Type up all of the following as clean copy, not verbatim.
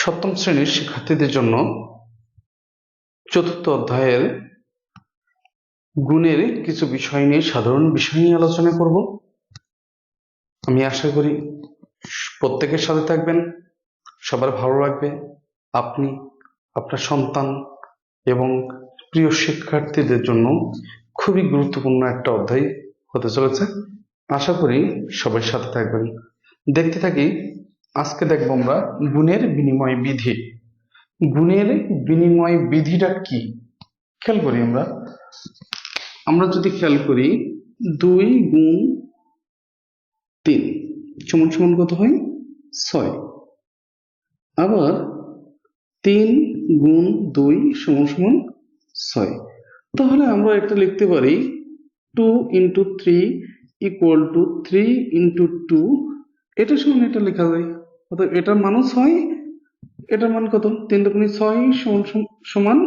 সপ্তম শ্রেণীর শিক্ষার্থীদের জন্য চতুর্থ অধ্যায়ের গুণের কিছু বিষয় নিয়ে সাধারণ বিষয় নিয়ে আলোচনা করব। আমি আশা করি প্রত্যেকের সাথে থাকবেন, সবার ভালো লাগবে। আপনি, আপনার সন্তান এবং প্রিয় শিক্ষার্থীদের জন্য খুবই গুরুত্বপূর্ণ একটা অধ্যায় হতে চলেছে। আশা করি সবার সাথে থাকবেন। দেখতে থাকি। আজকে দেখব আমরা গুণের বিনিময় বিধি। গুণের বিনিময় বিধিটা কি খেয়াল করি। আমরা যদি খেয়াল করি 2 গুণ 3 সমান সমান কত হয়? 6। আবার 3 গুণ 2 সমান সমান 6। তাহলে আমরা এটা লিখতে পারি 2 into 3 equal to 3 into 2। এটা সমান এটা লেখা যায়। অর্থাৎ এটার মানও 6, এটার মান কত? 3 দুগুণে 6 সমান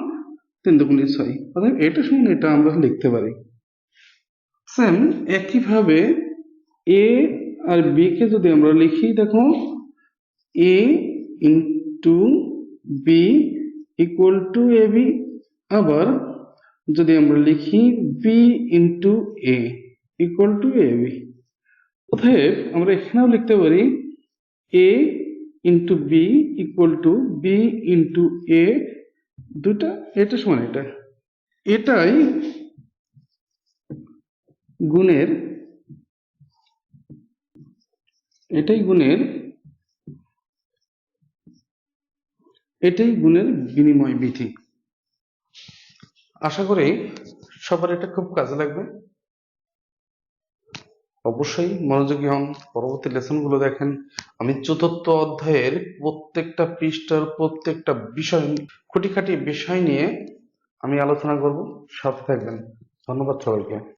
3 দুগুণে 6। অর্থাৎ এটা সমান এটা আমরা লিখতে পারি। সেম একইভাবে এ আর বি কে যদি আমরা লিখি, দেখো A into B equal to A B. আবার যদি আমরা লিখি B into A equal to A B. অতএব আমরা এখানেও লিখতে পারি A into B equal to B into A, দুটা এটা সমান এটা। এটাই গুণের বিনিময় বিধি। আশা করি সবার এটা খুব কাজে লাগবে। অবশ্যই মনোযোগী হন, পরবর্তী লেসন গুলো দেখেন। আমি চতুর্থ অধ্যায়ের প্রত্যেকটা পৃষ্ঠার প্রত্যেকটা বিষয়, খুঁটিখাটি বিষয় নিয়ে আমি আলোচনা করব। সাথে থাকবেন। ধন্যবাদ সবাইকে।